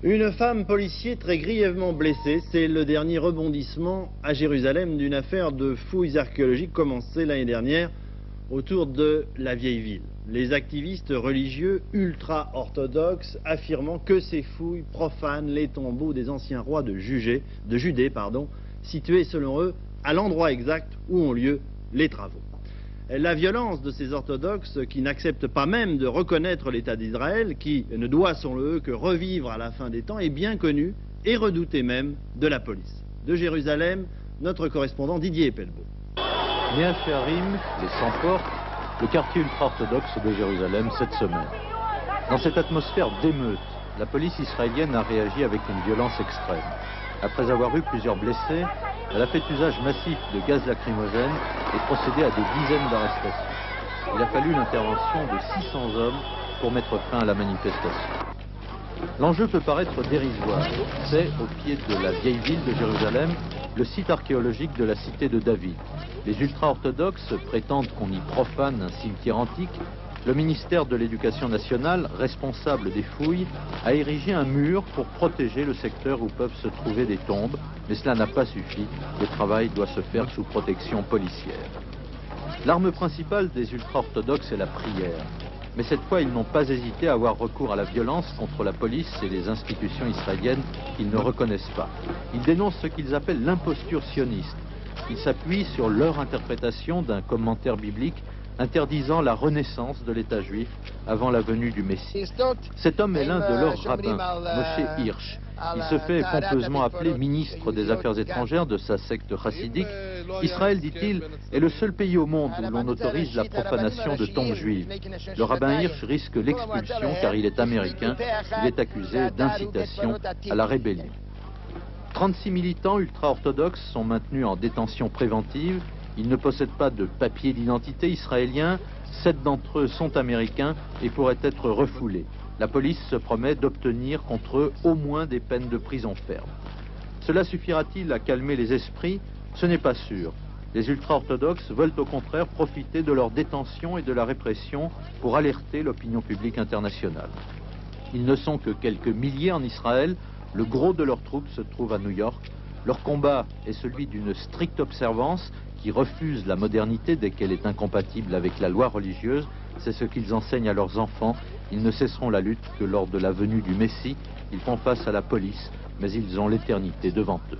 Une femme policier très grièvement blessée, c'est le dernier rebondissement à Jérusalem d'une affaire de fouilles archéologiques commencée l'année dernière autour de la vieille ville. Les activistes religieux ultra-orthodoxes affirmant que ces fouilles profanent les tombeaux des anciens rois de Judée, situés selon eux à l'endroit exact où ont lieu les travaux. La violence de ces orthodoxes qui n'acceptent pas même de reconnaître l'État d'Israël, qui ne doit selon eux que revivre à la fin des temps, est bien connue et redoutée même de la police. De Jérusalem, notre correspondant Didier Pellebeau. Mea Shearim, les 100 portes, le quartier ultra-orthodoxe de Jérusalem cette semaine. Dans cette atmosphère d'émeute, la police israélienne a réagi avec une violence extrême. Après avoir eu plusieurs blessés, elle a fait usage massif de gaz lacrymogène et procédé à des dizaines d'arrestations. Il a fallu l'intervention de 600 hommes pour mettre fin à la manifestation. L'enjeu peut paraître dérisoire. C'est, au pied de la vieille ville de Jérusalem, le site archéologique de la cité de David. Les ultra-orthodoxes prétendent qu'on y profane un cimetière antique. Le ministère de l'Éducation nationale, responsable des fouilles, a érigé un mur pour protéger le secteur où peuvent se trouver des tombes, mais cela n'a pas suffi. Le travail doit se faire sous protection policière. L'arme principale des ultra-orthodoxes est la prière. Mais cette fois, ils n'ont pas hésité à avoir recours à la violence contre la police et les institutions israéliennes qu'ils ne reconnaissent pas. Ils dénoncent ce qu'ils appellent l'imposture sioniste. Ils s'appuient sur leur interprétation d'un commentaire biblique interdisant la renaissance de l'État juif avant la venue du Messie. Cet homme est l'un de leurs rabbins, Moshe Hirsch. Il se fait pompeusement appeler ministre des Affaires étrangères de sa secte chassidique. Israël, dit-il, est le seul pays au monde où l'on autorise la profanation de tombes juives. Le rabbin Hirsch risque l'expulsion car il est américain. Il est accusé d'incitation à la rébellion. 36 militants ultra-orthodoxes sont maintenus en détention préventive. Ils ne possèdent pas de papier d'identité israélien. 7 d'entre eux sont américains et pourraient être refoulés. La police se promet d'obtenir contre eux au moins des peines de prison ferme. Cela suffira-t-il à calmer les esprits? Ce n'est pas sûr. Les ultra-orthodoxes veulent au contraire profiter de leur détention et de la répression pour alerter l'opinion publique internationale. Ils ne sont que quelques milliers en Israël. Le gros de leurs troupes se trouve à New York. Leur combat est celui d'une stricte observance qui refuse la modernité dès qu'elle est incompatible avec la loi religieuse. C'est ce qu'ils enseignent à leurs enfants. Ils ne cesseront la lutte que lors de la venue du Messie. Ils font face à la police, mais ils ont l'éternité devant eux.